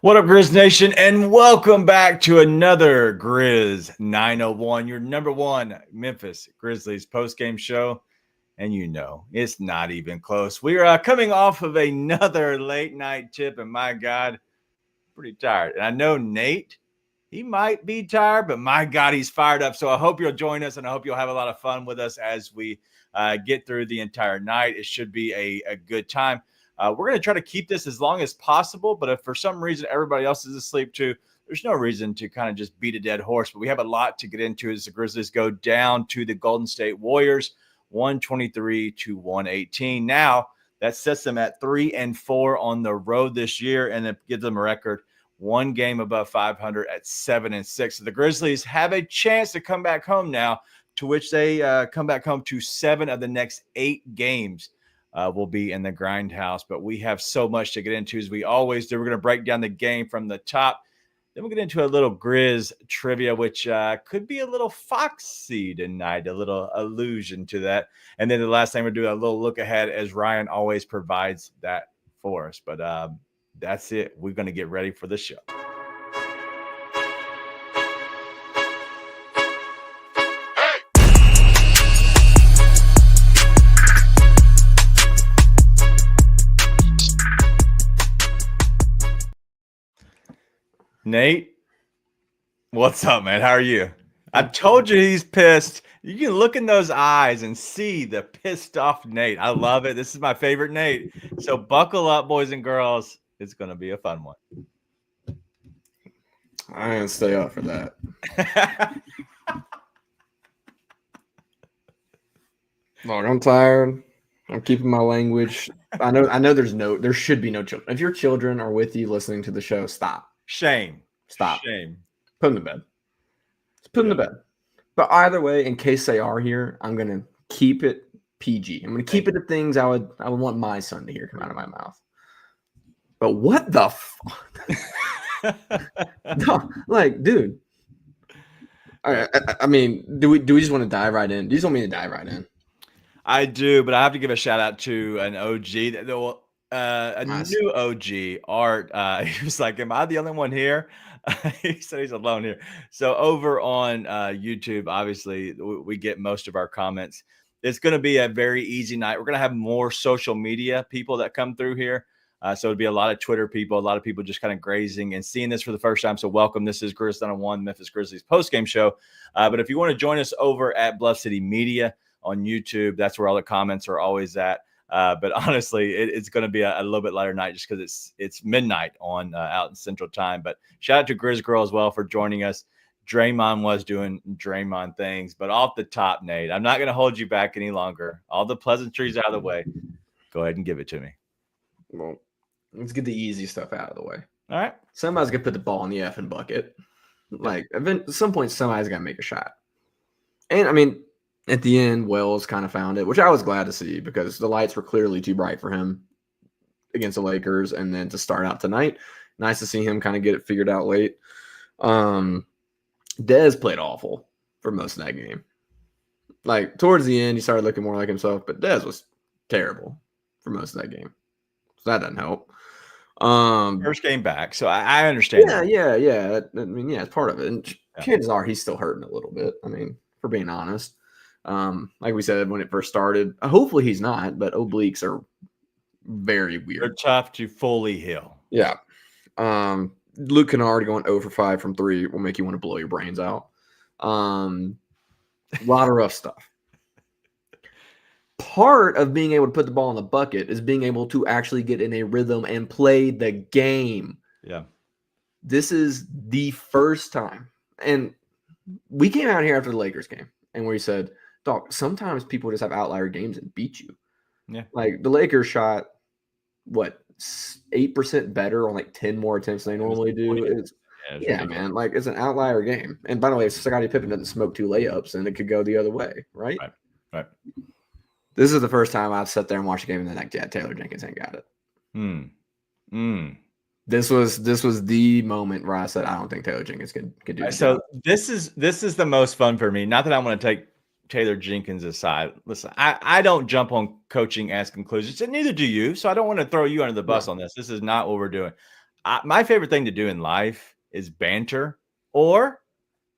What up, Grizz Nation, and welcome back to another Grizz 901, your number one Memphis Grizzlies post-game show. And you know, it's not even close. We are coming off of another late night tip, and my God, pretty tired. And I know Nate, he might be tired, but my God, he's fired up. So I hope you'll join us, and I hope you'll have a lot of fun with us as we get through the entire night. It should be a good time. We're going to try to keep this as long as possible, but if for some reason everybody else is asleep too, there's no reason to kind of just beat a dead horse. But we have a lot to get into as the Grizzlies go down to the Golden State Warriors, 123-118. Now, that sets them at 3-4 on the road this year, and it gives them a record one game above 500 at 7-6. So the Grizzlies have a chance to come back home now, to which they come back home to 7 of the next 8 games. Will be in the grindhouse, but we have so much to get into as we always do. We're going to break down the game from the top. Then we'll get into a little Grizz trivia, which could be a little foxy tonight, a little allusion to that. And then the last thing we'll do a little look ahead, as Ryan always provides that for us. But that's it. We're going to get ready for the show. Nate, what's up, man? How are you? I told you he's pissed. You can look in those eyes and see the pissed off Nate. I love it. This is my favorite Nate. So buckle up, boys and girls. It's going to be a fun one. I ain't stay up for that. Look, I'm tired. I'm keeping my language. I know there should be no children. If your children are with you listening to the show, stop. Shame. Stop. Shame. Put them to bed. Just put them to bed. But either way, in case they are here, I'm gonna keep it PG. I'm gonna keep it to things I would want my son to hear come out of my mouth. But what the no, like, dude. All right, I mean, do we just want to dive right in? Do you just want me to dive right in? I do, but I have to give a shout out to an OG nice. New OG, Art. He was like, am I the only one here? He said he's alone here. So over on YouTube, obviously, we get most of our comments. It's going to be a very easy night. We're going to have more social media people that come through here. So it'll be a lot of Twitter people, a lot of people just kind of grazing and seeing this for the first time. So welcome. This is Grizz 901, Memphis Grizzlies postgame show. But if you want to join us over at Bluff City Media on YouTube, that's where all the comments are always at. But honestly, it's going to be a little bit lighter night just because it's midnight on out in Central Time. But shout out to Grizz Girl as well for joining us. Draymond was doing Draymond things, but off the top, Nate, I'm not going to hold you back any longer. All the pleasantries out of the way. Go ahead and give it to me. Well, let's get the easy stuff out of the way. All right. Somebody's going to put the ball in the effing bucket. Like, at some point, somebody's got to make a shot. And, I mean, at the end, Wells kind of found it, which I was glad to see because the lights were clearly too bright for him against the Lakers. And then to start out tonight, nice to see him kind of get it figured out late. Dez played awful for most of that game. Like, towards the end, he started looking more like himself, but Dez was terrible for most of that game. So that doesn't help. First game back, so I understand. Yeah. I mean, yeah, it's part of it. And chances are he's still hurting a little bit. I mean, for being honest. Like we said when it first started, hopefully he's not, but obliques are very weird. They're tough to fully heal. Yeah. Luke Kennard going 0 for 5 from 3 will make you want to blow your brains out. A lot of rough stuff. Part of being able to put the ball in the bucket is being able to actually get in a rhythm and play the game. Yeah. This is the first time. And we came out here after the Lakers game and we said, dog, sometimes people just have outlier games and beat you. Yeah. Like the Lakers shot, 8% better on like 10 more attempts than they normally do. Yeah, man. Like it's an outlier game. And by the way, Scottie Pippen doesn't smoke 2 layups and it could go the other way, right? Right. This is the first time I've sat there and watched a game and then like, yeah, Taylor Jenkins ain't got it. This was the moment where I said I don't think Taylor Jenkins can do it. So this is the most fun for me. Not that I want to take Taylor Jenkins aside. Listen, I don't jump on coaching as conclusions, and neither do you. So I don't want to throw you under the bus on this. This is not what we're doing. my favorite thing to do in life is banter, or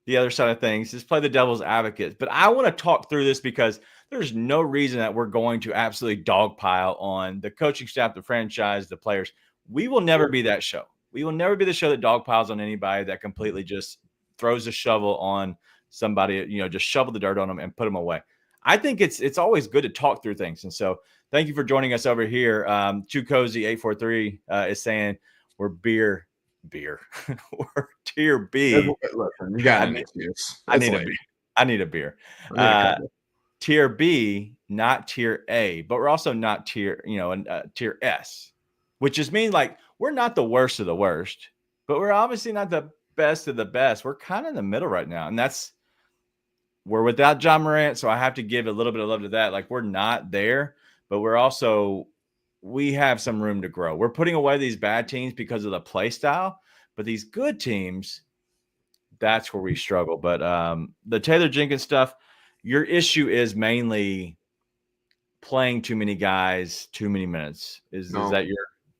the other side of things is play the devil's advocate. But I want to talk through this because there's no reason that we're going to absolutely dogpile on the coaching staff, the franchise, the players. We will never be that show. We will never be the show that dogpiles on anybody, that completely just throws a shovel on somebody, just shovel the dirt on them and put them away. I think it's always good to talk through things. And so thank you for joining us over here. Too Cozy 843 is saying we're beer. We're tier B. Listen, you got an excuse. I need a beer. I need a beer. Tier B, not tier A, but we're also not tier S, which just means like we're not the worst of the worst, but we're obviously not the best of the best. We're kind of in the middle right now, and we're without Ja Morant, so I have to give a little bit of love to that. Like, we're not there, but we have some room to grow. We're putting away these bad teams because of the play style, but these good teams, that's where we struggle. But the Taylor Jenkins stuff, your issue is mainly playing too many guys, too many minutes. Is that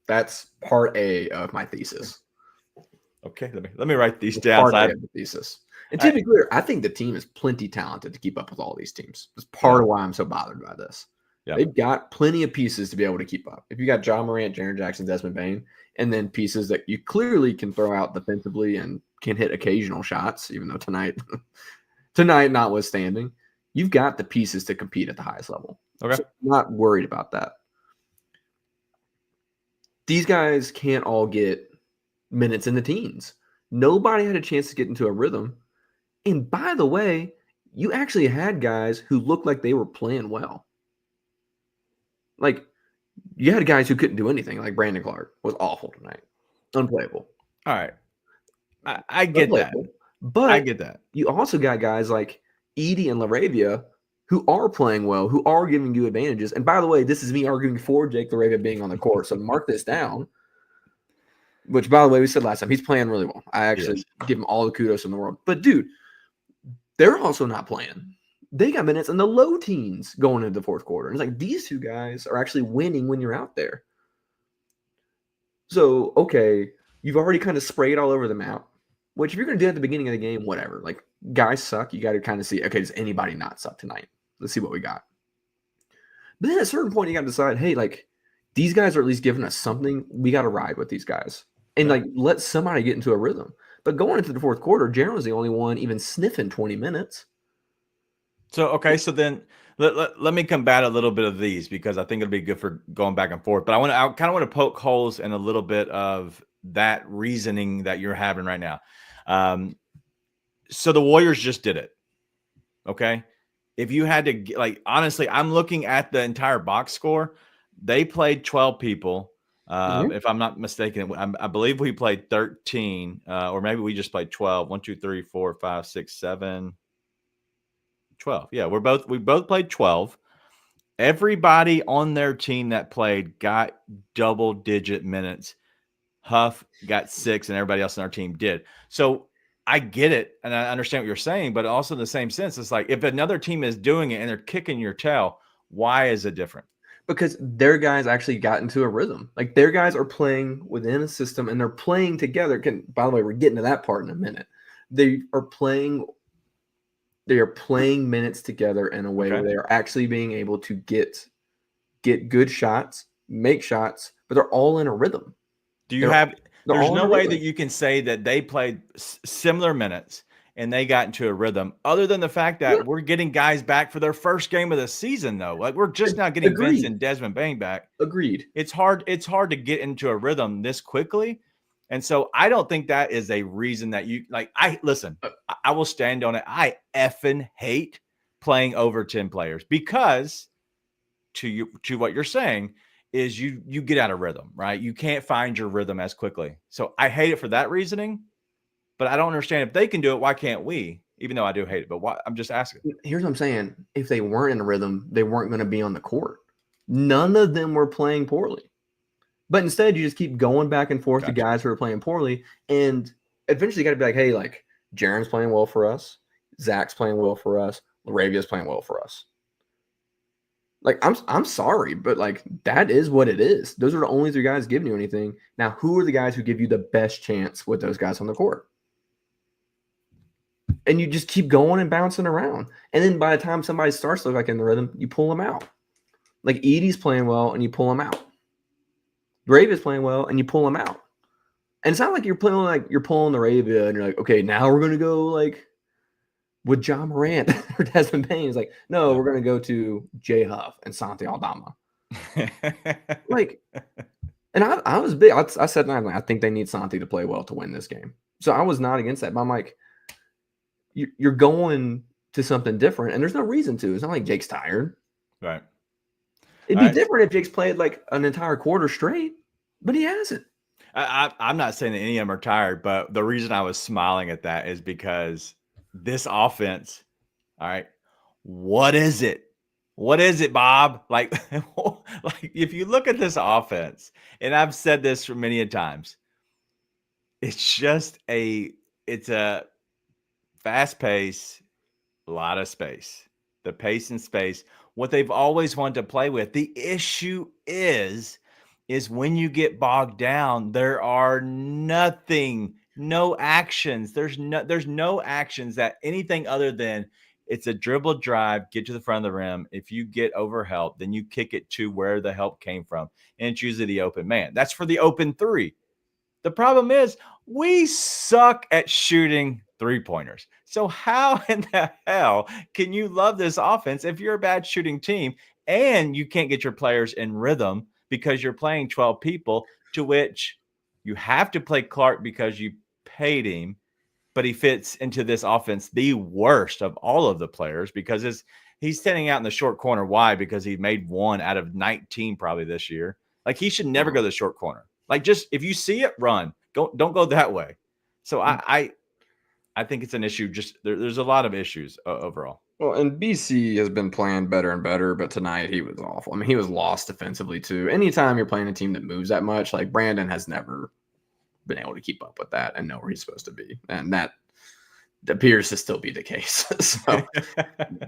that's part A of my thesis. Okay, let me write these down. Part A of the thesis. And to be clear, I think the team is plenty talented to keep up with all these teams. That's part of why I'm so bothered by this. Yeah. They've got plenty of pieces to be able to keep up. If you got Ja Morant, Jaren Jackson, Desmond Bane, and then pieces that you clearly can throw out defensively and can hit occasional shots, even though tonight notwithstanding, you've got the pieces to compete at the highest level. Okay. So I'm not worried about that. These guys can't all get minutes in the teens. Nobody had a chance to get into a rhythm. And by the way, you actually had guys who looked like they were playing well. Like, you had guys who couldn't do anything. Like Brandon Clark was awful tonight. Unplayable. All right. I get that. But I get that. You also got guys like Edie and LaRavia who are playing well, who are giving you advantages. And by the way, this is me arguing for Jake LaRavia being on the court. So mark this down. Which, by the way, we said last time, he's playing really well. I actually give him all the kudos in the world. But, dude, they're also not playing. They got minutes in the low teens going into the fourth quarter. And it's like, these two guys are actually winning when you're out there. So, okay, you've already kind of sprayed all over the map, which if you're going to do at the beginning of the game, whatever. Like, guys suck. You got to kind of see, okay, does anybody not suck tonight? Let's see what we got. But then at a certain point, you got to decide, hey, like, these guys are at least giving us something. We got to ride with these guys. And, like, let somebody get into a rhythm. But going into the fourth quarter, Jaren was the only one even sniffing 20 minutes. So, okay, so then let me combat a little bit of these because I think it'll be good for going back and forth. But I kind of want to poke holes in a little bit of that reasoning that you're having right now. So the Warriors just did it, okay? If you had to, like, honestly, I'm looking at the entire box score. They played 12 people. If I'm not mistaken, I believe we played 13, or maybe we just played 12. 1, 2, 3, 4, 5, 6, 7, 12. Yeah, we both played 12. Everybody on their team that played got double-digit minutes. Huff got 6, and everybody else on our team did. So I get it, and I understand what you're saying, but also in the same sense, it's like if another team is doing it and they're kicking your tail, why is it different? Because their guys actually got into a rhythm. Like, their guys are playing within a system, and they're playing together. By the way, we're getting to that part in a minute. They are playing minutes together in a way where they are actually being able to get good shots, make shots, but they're all in a rhythm. There's no way that you can say that they played similar minutes and they got into a rhythm, other than the fact that we're getting guys back for their first game of the season, though. Like, we're just not getting Vince and Desmond Bane back. Agreed. It's hard to get into a rhythm this quickly. And so I don't think that is a reason that you like. I will stand on it. I effing hate playing over 10 players because to what you're saying is you get out of rhythm, right? You can't find your rhythm as quickly. So I hate it for that reasoning. But I don't understand, if they can do it, why can't we? Even though I do hate it, but why? I'm just asking. Here's what I'm saying. If they weren't in a rhythm, they weren't going to be on the court. None of them were playing poorly. But instead, you just keep going back and forth to guys who are playing poorly. And eventually you got to be like, hey, like, Jaren's playing well for us. Zach's playing well for us. LaRavia's playing well for us. Like, I'm sorry, but like that is what it is. Those are the only 3 guys giving you anything. Now, who are the guys who give you the best chance with those guys on the court? And you just keep going and bouncing around. And then by the time somebody starts to look like in the rhythm, you pull them out. Like Edie's playing well and you pull him out. Rave is playing well and you pull him out. And it's not like you're pulling the Ravia and you're like, okay, now we're gonna go like with John Morant or Desmond Payne. It's like, no, we're gonna go to Jay Huff and Santi Aldama. Like, and I was big. I said, I think they need Santi to play well to win this game. So I was not against that. But I'm like, you're going to something different, and there's no reason to. It's not like Jake's tired. Right. It'd be different if Jake's played like an entire quarter straight, but he hasn't. I'm not saying that any of them are tired, but the reason I was smiling at that is because this offense, all right, what is it? What is it, Bob? Like, like if you look at this offense, and I've said this for many a times, it's a fast pace, a lot of space. The pace and space, what they've always wanted to play with. The issue is when you get bogged down, there are no actions. There's no actions that anything other than it's a dribble drive, get to the front of the rim. If you get over help, then you kick it to where the help came from. And it's usually the open man. That's for the open 3. The problem is we suck at shooting 3-pointers. So how in the hell can you love this offense if you're a bad shooting team and you can't get your players in rhythm because you're playing 12 people, to which you have to play Clark because you paid him, but he fits into this offense the worst of all of the players because he's standing out in the short corner. Why? Because he made 1 out of 19 probably this year. Like, he should never go to the short corner. Like, just if you see it, run. Don't go that way. So I think it's an issue. Just there's a lot of issues overall. Well, and BC has been playing better and better, but tonight he was awful. I mean, he was lost defensively too. Anytime you're playing a team that moves that much, like Brandon has never been able to keep up with that and know where he's supposed to be, and that appears to still be the case. So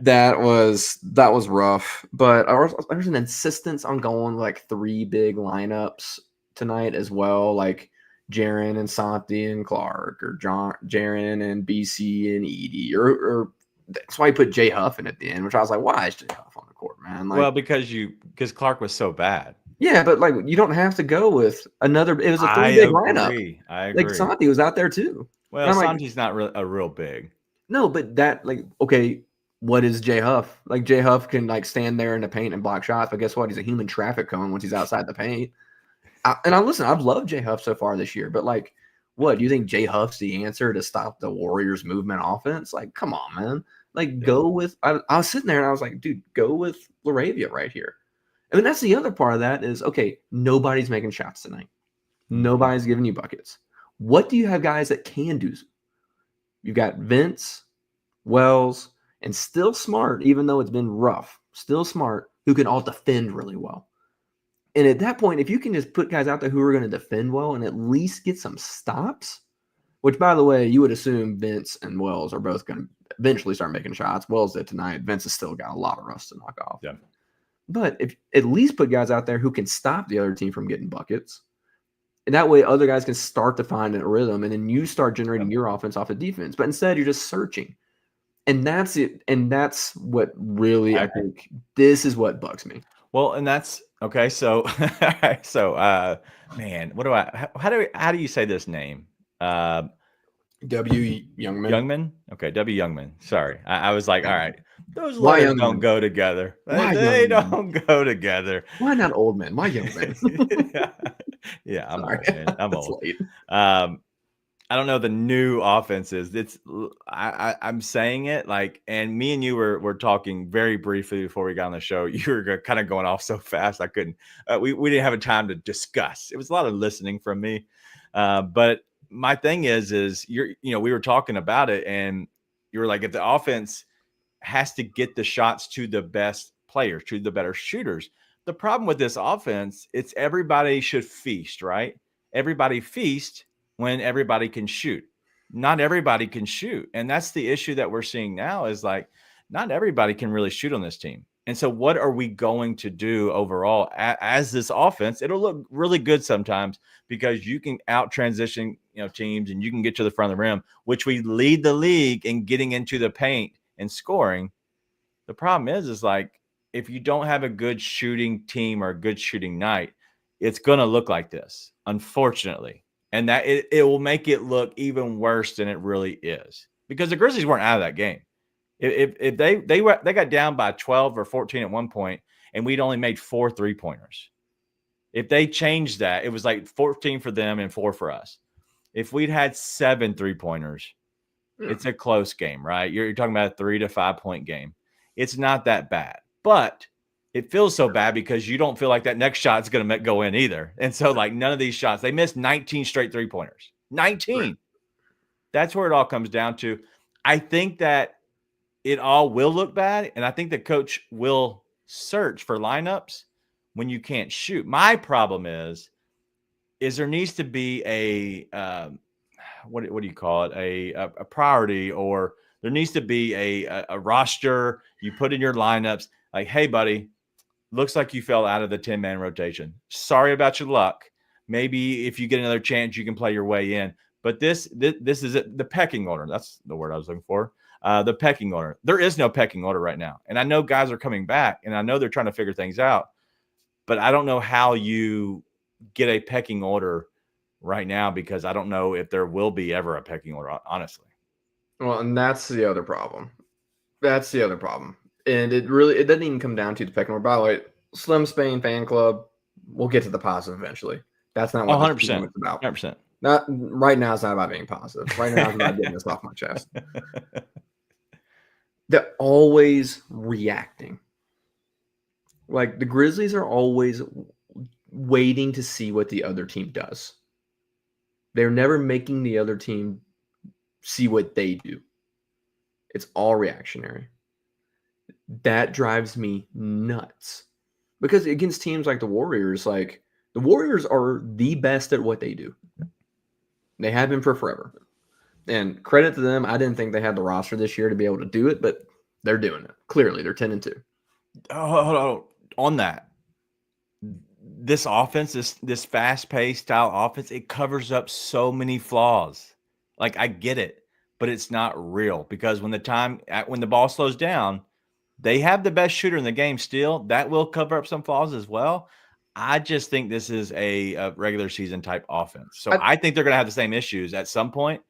that was rough. But there's an insistence on going like 3 big lineups tonight as well, like Jaren and Santi and Clark, or Jaren and BC and Edie, or that's why he put Jay Huff in at the end, which I was like, why is Jay Huff on the court, man? Like, well, because Clark was so bad. Yeah, but like you don't have to go with another. It was a 3 big lineup. I agree. Like Santi was out there too. Well, Santi's not a real big. No, but that, like, okay, what is Jay Huff? Like, Jay Huff can like stand there in the paint and block shots, but guess what? He's a human traffic cone once he's outside the paint. Listen, I've loved Jay Huff so far this year, but like, what do you think Jay Huff's the answer to stop the Warriors' movement offense? Like, come on, man. Like, go with. I was sitting there and I was like, dude, go with LaRavia right here. I mean, that's the other part of that is, okay, nobody's making shots tonight. Nobody's giving you buckets. What do you have guys that can do? You've got Vince, Wells, and still Smart, even though it's been rough, still Smart, who can all defend really well. And at that point, if you can just put guys out there who are going to defend well and at least get some stops, which, by the way, you would assume Vince and Wells are both going to eventually start making shots. Wells did tonight. Vince has still got a lot of rust to knock off. Yeah. But if at least put guys out there who can stop the other team from getting buckets, and that way other guys can start to find a rhythm, and then you start generating your offense off of defense. But instead, you're just searching. And that's it. And that's what really, I think, this is what bugs me. Well, and that's okay. So, man, how do you say this name? W. Youngman. Youngman? Okay, W. Youngman. Sorry. I was like, all right, those letters don't go together. They don't go together. Why not old man? Why young man? Yeah, I'm old, man. I'm old. Late. I don't know the new offenses. I'm saying it like, and me and you were talking very briefly before we got on the show. You were kind of going off so fast I couldn't. We didn't have a time to discuss. It was a lot of listening from me, but my thing is we were talking about it, and you were like, if the offense has to get the shots to the best players, to the better shooters. The problem with this offense, it's everybody should feast, right? Everybody feast when everybody can shoot. Not everybody can shoot. And that's the issue that we're seeing now is like, not everybody can really shoot on this team. And so what are we going to do overall as this offense? It'll look really good sometimes because you can out transition, teams, and you can get to the front of the rim, which we lead the league in getting into the paint and scoring. The problem is like if you don't have a good shooting team or a good shooting night, it's going to look like this, unfortunately. And that it will make it look even worse than it really is because the Grizzlies weren't out of that game. If they got down by 12 or 14 at one point, and we'd only made 4 3-pointers. If they changed that, it was like 14 for them and 4 for us. If we'd had 7 3-pointers, it's a close game, right? You're talking about a 3 to 5 point game. It's not that bad, but it feels so bad because you don't feel like that next shot is going to go in either. And so, like, none of these shots, they missed 19 straight 3-pointers. 19. Right. That's where it all comes down to. I think that it all will look bad, and I think the coach will search for lineups when you can't shoot. My problem is there needs to be a what do you call it? A priority, or there needs to be a roster you put in your lineups. Like, hey, buddy, looks like you fell out of the 10-man rotation. Sorry about your luck. Maybe if you get another chance, you can play your way in. But this is it, the pecking order. That's the word I was looking for. The pecking order. There is no pecking order right now. And I know guys are coming back, and I know they're trying to figure things out. But I don't know how you get a pecking order right now because I don't know if there will be ever a pecking order, honestly. Well, and that's the other problem. And it doesn't even come down to the pecking order. By the way, Slim Spain fan club, we'll get to the positive eventually. That's not what 100%. It's about. 100%. Not right now. It's not about being positive. Right now, it's about getting this off my chest. They're always reacting. Like the Grizzlies are always waiting to see what the other team does. They're never making the other team see what they do. It's all reactionary. That drives me nuts. Because against teams like the Warriors, like the Warriors are the best at what they do. They have been for forever. And credit to them, I didn't think they had the roster this year to be able to do it, but they're doing it. Clearly, they're 10-2. Oh, on that, this offense, this fast-paced style offense, it covers up so many flaws. Like, I get it, but it's not real because when the ball slows down, they have the best shooter in the game still. That will cover up some flaws as well. I just think this is a regular season type offense. So I think they're going to have the same issues at some point,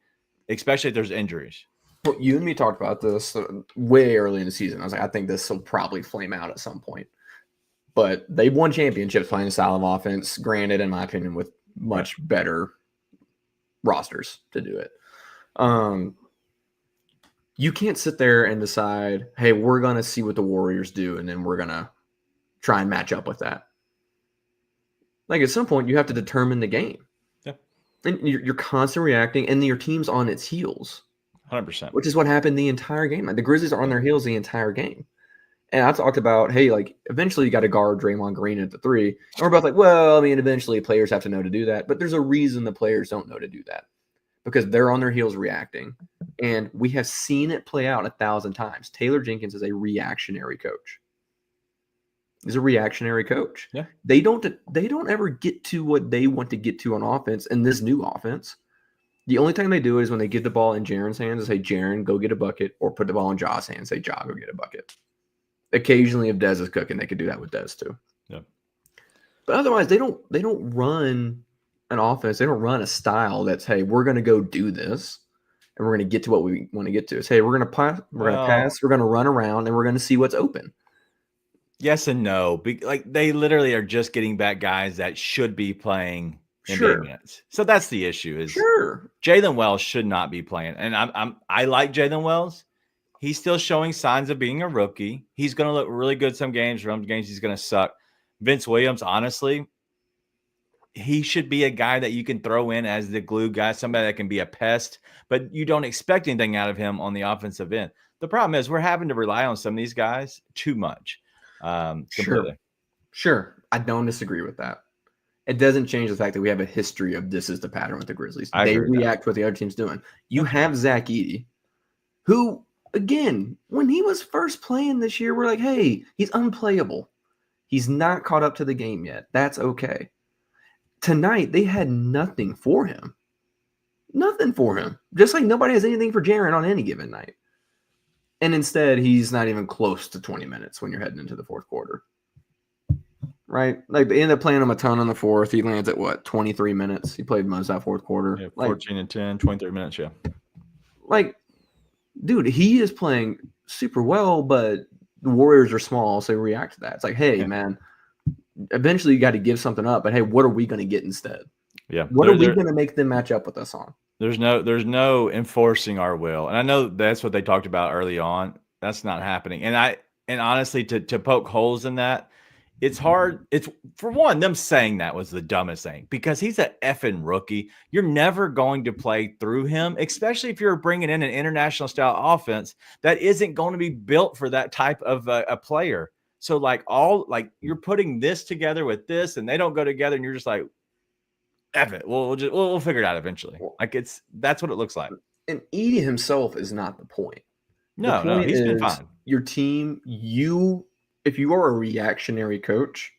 especially if there's injuries. Well, you and me talked about this way early in the season. I was like, I think this will probably flame out at some point. But they won championships playing a style of offense, granted, in my opinion, with much better rosters to do it. You can't sit there and decide, hey, we're going to see what the Warriors do, and then we're going to try and match up with that. Like, at some point, you have to determine the game. Yeah. And you're constantly reacting, and your team's on its heels. 100%. Which is what happened the entire game. Like, the Grizzlies are on their heels the entire game. And I talked about, hey, like, eventually you got to guard Draymond Green at the 3. And we're both like, well, I mean, eventually players have to know to do that. But there's a reason the players don't know to do that. Because they're on their heels reacting. And we have seen it play out 1,000 times. Taylor Jenkins is a reactionary coach. He's a reactionary coach. Yeah. They don't ever get to what they want to get to on offense in this new offense. The only time they do it is when they get the ball in Jaren's hands and say, Jaren, go get a bucket, or put the ball in Ja's hands and say, Ja, go get a bucket. Occasionally, if Dez is cooking, they could do that with Dez too. Yeah. But otherwise, they don't run an offense. They don't run a style that's, hey, we're going to go do this, and we're going to get to what we want to get to. It's, hey, we're going to pass, we're going to run around, and we're going to see what's open. Yes and no. Like, they literally are just getting back guys that should be playing in big minutes. So that's the issue. Is Jalen Wells should not be playing, and I like Jalen Wells. He's still showing signs of being a rookie. He's going to look really good some games. Some games he's going to suck. Vince Williams, honestly, he should be a guy that you can throw in as the glue guy, somebody that can be a pest, but you don't expect anything out of him on the offensive end. The problem is we're having to rely on some of these guys too much. Completely. Sure. I don't disagree with that. It doesn't change the fact that we have a history of this is the pattern with the Grizzlies. They react to what the other team's doing. You have Zach Edey, who again, when he was first playing this year, we're like, hey, he's unplayable. He's not caught up to the game yet. That's okay. Tonight, they had nothing for him. Nothing for him. Just like nobody has anything for Jaren on any given night. And instead, he's not even close to 20 minutes when you're heading into the fourth quarter. Right? Like, they end up playing him a ton in the fourth. He lands at, 23 minutes? He played most of that fourth quarter. Yeah, 14 and 10, 23 minutes, yeah. Like, dude, he is playing super well, but the Warriors are small, so react to that. It's like, hey, man, eventually you got to give something up, but hey, what are we going to get instead? Yeah. What are we going to make them match up with us on? There's no enforcing our will. And I know that's what they talked about early on. That's not happening. And honestly, to poke holes in that, it's hard. It's, for one, them saying that was the dumbest thing, because he's an effing rookie. You're never going to play through him, especially if you're bringing in an international style offense that isn't going to be built for that type of a player. So you're putting this together with this, and they don't go together, and you're just like, F it. We'll figure it out eventually. That's what it looks like. And Edie himself is not the point. No, he's been fine. Your team, if you are a reactionary coach,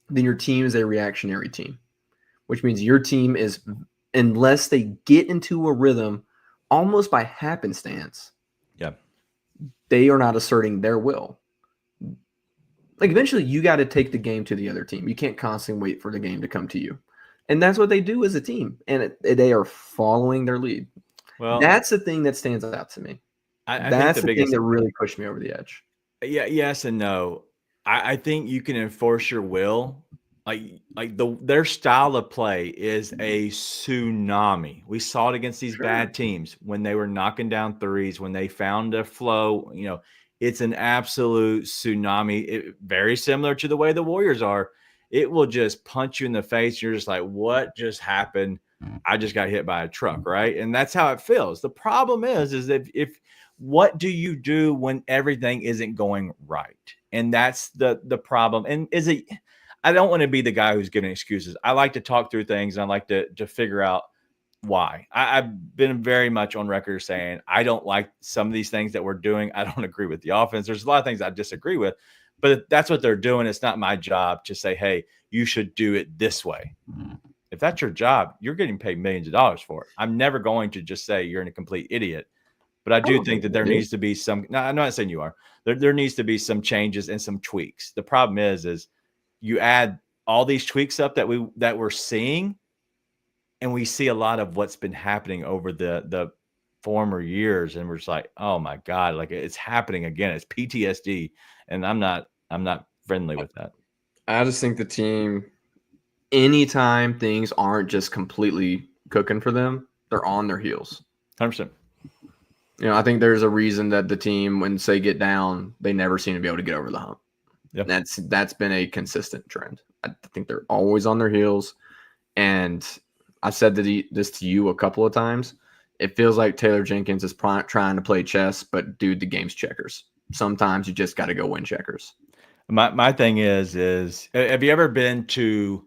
then your team is a reactionary team, which means your team is, unless they get into a rhythm almost by happenstance, they are not asserting their will. Like, eventually you got to take the game to the other team. You can't constantly wait for the game to come to you. And that's what they do as a team. And they are following their lead. Well, that's the thing that stands out to me. That's the thing that really pushed me over the edge. Yeah, yes and no. I think you can enforce your will. Their style of play is a tsunami. We saw it against these bad teams when they were knocking down threes, when they found a flow. It's an absolute tsunami. Very similar to the way the Warriors are. It will just punch you in the face. You're just like, what just happened? I just got hit by a truck, right? And that's how it feels. The problem is if what do you do when everything isn't going right? And that's the problem. And I don't want to be the guy who's giving excuses. I like to talk through things, and I like to figure out why. I've been very much on record saying I don't like some of these things that we're doing. I don't agree with the offense. There's a lot of things I disagree with, but that's what they're doing. It's not my job to say, hey, you should do it this way. If that's your job, you're getting paid millions of dollars for it. I'm never going to just say you're a complete idiot. But I do think that there needs to be some. No, I'm not saying you are. There needs to be some changes and some tweaks. The problem is you add all these tweaks up that we're seeing, and we see a lot of what's been happening over the former years, and we're just like, oh my God, like it's happening again. It's PTSD, and I'm not friendly with that. I just think the team, anytime things aren't just completely cooking for them, they're on their heels. 100%. I think there's a reason that the team, when they get down, they never seem to be able to get over the hump. Yep. That's been a consistent trend. I think they're always on their heels. And I've said this to you a couple of times. It feels like Taylor Jenkins is trying to play chess, but dude, the game's checkers. Sometimes you just got to go win checkers. My thing is have you ever been to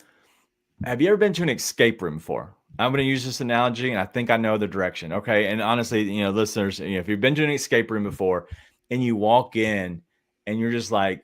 an escape room before? I'm going to use this analogy, and I think I know the direction. Okay. And honestly, listeners, if you've been to an escape room before and you walk in and you're just like,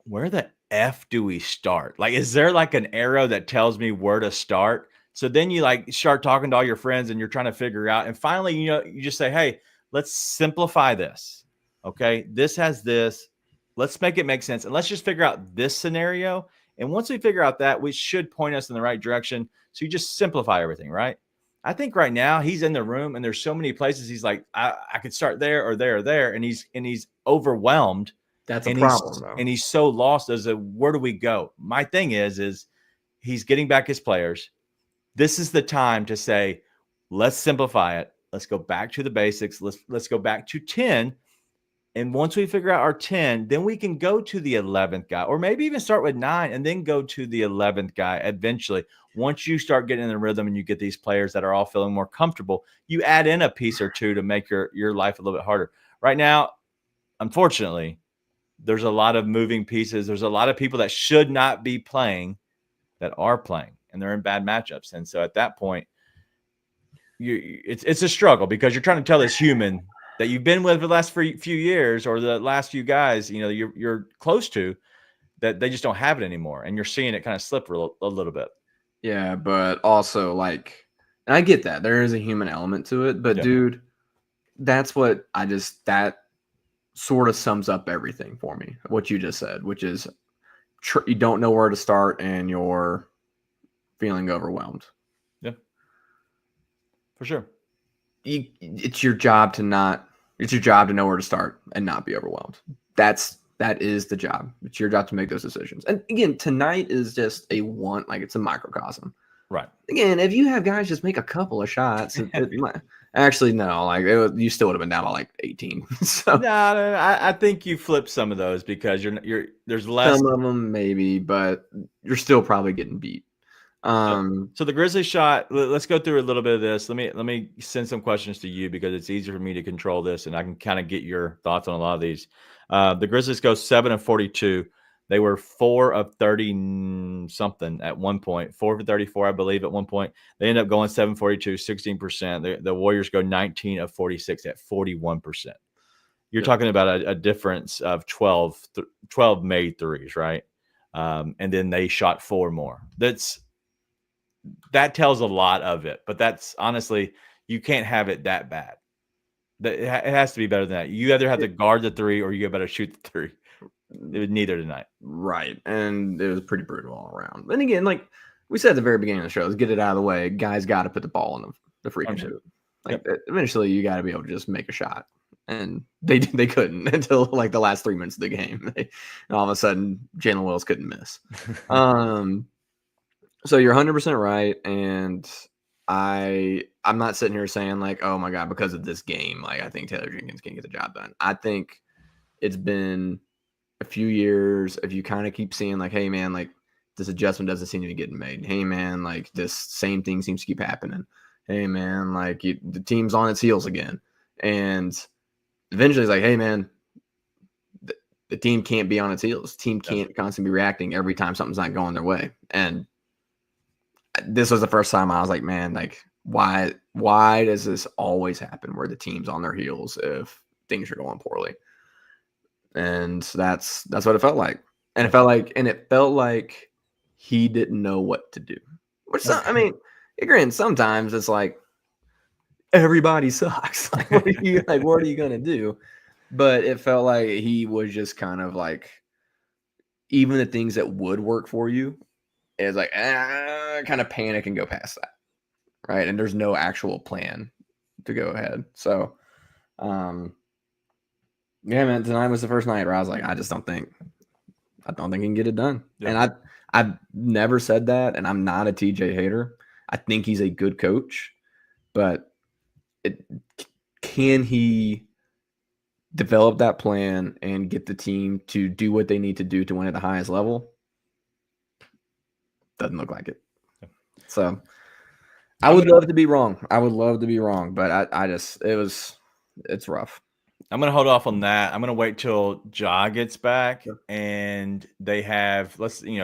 where the F do we start? Like, is there like an arrow that tells me where to start? So then you start talking to all your friends and you're trying to figure out. And finally, you just say, hey, let's simplify this. Okay. This has this. Let's make it make sense. And let's just figure out this scenario. And once we figure out that, we should point us in the right direction. So you just simplify everything, right? I think right now he's in the room and there's so many places he's like, I could start there or there or there. And he's overwhelmed. That's a problem, though. And he's so lost as where do we go? My thing is he's getting back his players. This is the time to say, let's simplify it. Let's go back to the basics. Let's go back to 10. And once we figure out our 10, then we can go to the 11th guy, or maybe even start with 9 and then go to the 11th guy eventually. Once you start getting in the rhythm and you get these players that are all feeling more comfortable, you add in a piece or two to make your life a little bit harder. Right now, unfortunately, there's a lot of moving pieces. There's a lot of people that should not be playing that are playing, and they're in bad matchups. And so at that point, it's a struggle because you're trying to tell this human that you've been with for the last few years, or the last few guys, you're close to, that they just don't have it anymore, and you're seeing it kind of slip a little bit. Yeah, but also like, and I get that there is a human element to it, but Yeah. dude, that's what that sort of sums up everything for me. What you just said, which is you don't know where to start and you're feeling overwhelmed. Yeah, for sure. It's your job to know where to start and not be overwhelmed. That is the job. It's your job to make those decisions. And again, tonight is just it's a microcosm. Right. Again, if you have guys just make a couple of shots, actually no, you still would have been down by like 18. So no, I think you flip some of those because there's less. Some of them maybe, but you're still probably getting beat. So the Grizzlies shot. Let's go through a little bit of this. Let me send some questions to you because it's easier for me to control this, and I can kind of get your thoughts on a lot of these. The Grizzlies go 7 of 42. They were 4 of 30 something at one point, 4 for 34, I believe, at one point. They end up going 7-42, 16%. The Warriors go 19 of 46 at 41%. You're talking about a difference of 12 made threes, right? And then they shot 4 more. That tells a lot of it, but that's honestly, you can't have it that bad. It has to be better than that. You either have to guard the 3 or you better shoot the 3. It was neither tonight. Right. And it was pretty brutal all around. And again, like we said at the very beginning of the show, let's get it out of the way. Guys got to put the ball in the freaking hoop. Eventually you got to be able to just make a shot. And they couldn't until like the last 3 minutes of the game. And all of a sudden, Jalen Wills couldn't miss. So you're 100% right. And I'm not sitting here saying like, oh my God, because of this game, like I think Taylor Jenkins can get the job done. I think it's been a few years if you kind of keep seeing like, hey man, like this adjustment doesn't seem to be getting made. Hey man, like this same thing seems to keep happening. Hey man, like the team's on its heels again. And eventually it's like, hey man, the team can't be on its heels. The team can't constantly be reacting every time something's not going their way. And this was the first time I was like, man, like why does this always happen where the team's on their heels if things are going poorly? And that's what it felt like. And it felt like he didn't know what to do. Which I mean, again, sometimes it's like everybody sucks. Like what are you gonna do? But it felt like he was just kind of like, even the things that would work for you is like kind of panic and go past that. Right. And there's no actual plan to go ahead. So yeah, man, tonight was the first night where I was like, I don't think he can get it done. Yeah. And I've never said that, and I'm not a TJ hater. I think he's a good coach, but can he develop that plan and get the team to do what they need to do to win at the highest level? Doesn't look like it. Yeah. So I would love to be wrong. But it's rough. I'm going to hold off on that. I'm going to wait till Ja gets back and they have,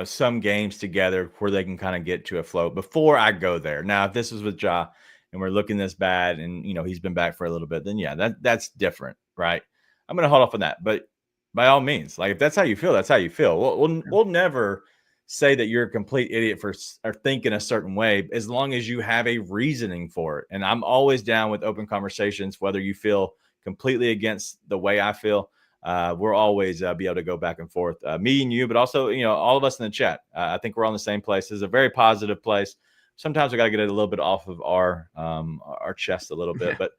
some games together where they can kind of get to a flow before I go there. Now, if this was with Ja and we're looking this bad and, he's been back for a little bit, then yeah, that's different, right? I'm going to hold off on that. But by all means, like if that's how you feel, that's how you feel. We'll never say that you're a complete idiot for thinking a certain way as long as you have a reasoning for it. And I'm always down with open conversations, whether you feel completely against the way I feel. We'll always be able to go back and forth, me and you, but also, all of us in the chat. I think we're on the same place. It's a very positive place. Sometimes we got to get it a little bit off of our chest a little bit, but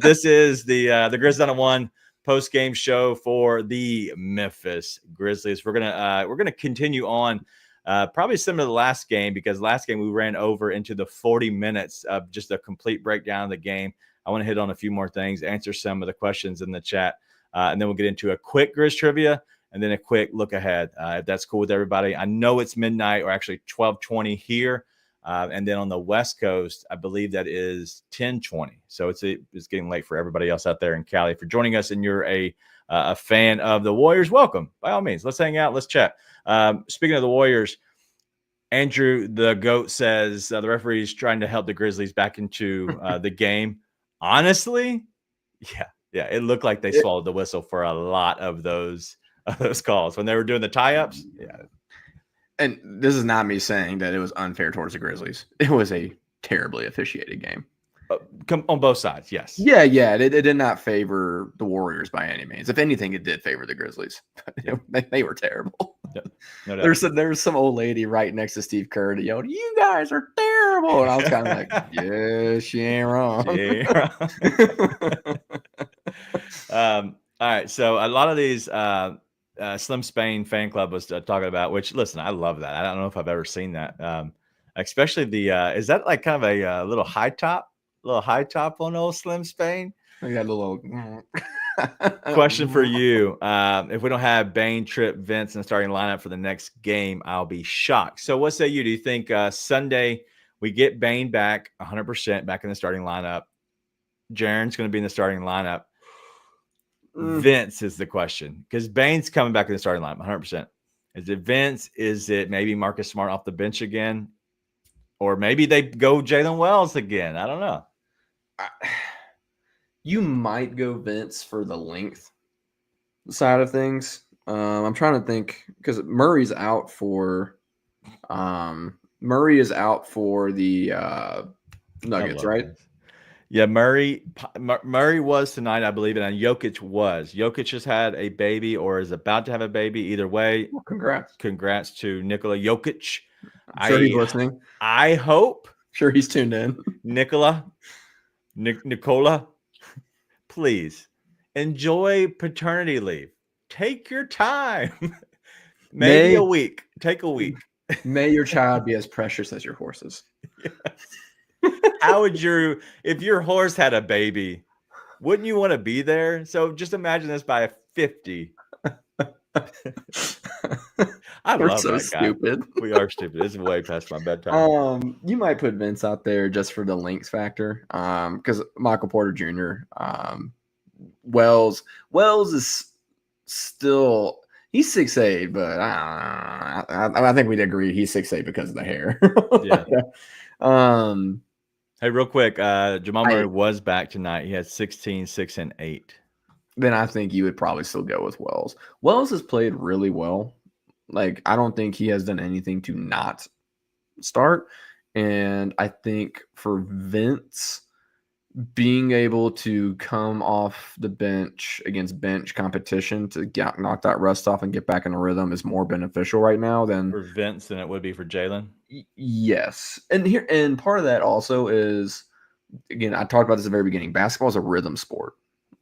this is the Grizz Down to One post-game show for the Memphis Grizzlies. We're gonna continue on probably similar to the last game, because last game we ran over into the 40 minutes of just a complete breakdown of the game. I want to hit on a few more things, answer some of the questions in the chat, and then we'll get into a quick Grizz trivia and then a quick look ahead, if that's cool with everybody. I know it's midnight, or actually 12:20 here, and then on the West Coast, I believe that is 10:20. So it's getting late for everybody else out there in Cali. For joining us and you're a fan of the Warriors, welcome. By all means, let's hang out, let's chat. Speaking of the Warriors, Andrew the GOAT says the referee is trying to help the Grizzlies back into the game. Honestly, Yeah. It looked like they swallowed the whistle for a lot of those calls when they were doing the tie-ups. Yeah. And this is not me saying that it was unfair towards the Grizzlies. It was a terribly officiated game. On both sides, yes. Yeah. It did not favor the Warriors by any means. If anything, it did favor the Grizzlies. They were terrible. No there was some old lady right next to Steve Kerr that yelled, "You guys are terrible," and I was kind of like, "Yeah, she ain't wrong." All right, so a lot of these Slim Spain fan club was talking about, which, listen, I love that. I don't know if I've ever seen that. Especially the is that like kind of a little high top on old Slim Spain? I got a little question for you. If we don't have Bane, Tripp, Vince in the starting lineup for the next game, I'll be shocked. So what say you? Do you think Sunday we get Bane back 100% back in the starting lineup? Jaren's going to be in the starting lineup. Vince is the question, because Bane's coming back in the starting lineup 100%. Is it Vince? Is it maybe Marcus Smart off the bench again? Or maybe they go Jalen Wells again? I don't know. You might go Vince for the length side of things. I'm trying to think, because Murray is out for the Nuggets, right? This. Yeah, Murray was tonight, I believe, and Jokic was. Jokic just had a baby or is about to have a baby. Either way, well, congrats to Nikola Jokic. I'm sure he's listening. I hope. Sure he's tuned in. Nicola, please enjoy paternity leave. Take your time. Maybe a week. Take a week. May your child be as precious as your horses. Yes. How would if your horse had a baby, wouldn't you want to be there? So just imagine this by 50. I love so that stupid. Guy. We are stupid. This is way past my bedtime. You might put Vince out there just for the links factor. Because Michael Porter Jr. Wells is still, he's 6'8", but I think we'd agree he's 6'8" because of the hair. Yeah. Hey, real quick, Jamal Murray was back tonight. He had 16, 6, and 8. Then I think you would probably still go with Wells. Wells has played really well. Like, I don't think he has done anything to not start. And I think for Vince, being able to come off the bench against bench competition to knock that rust off and get back in a rhythm is more beneficial right now than for Vince than it would be for Jalen. Yes. And part of that also is, again, I talked about this at the very beginning. Basketball is a rhythm sport.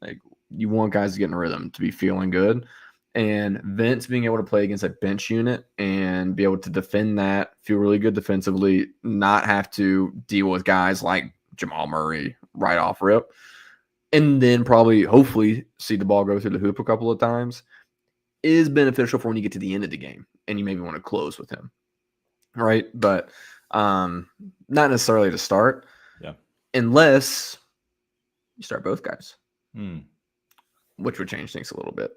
Like, you want guys to get in a rhythm, to be feeling good. And Vince being able to play against a bench unit and be able to defend that, feel really good defensively, not have to deal with guys like Jamal Murray right off rip, and then probably, hopefully, see the ball go through the hoop a couple of times, is beneficial for when you get to the end of the game and you maybe want to close with him. Right? But not necessarily to start. Yeah. Unless you start both guys. Which would change things a little bit.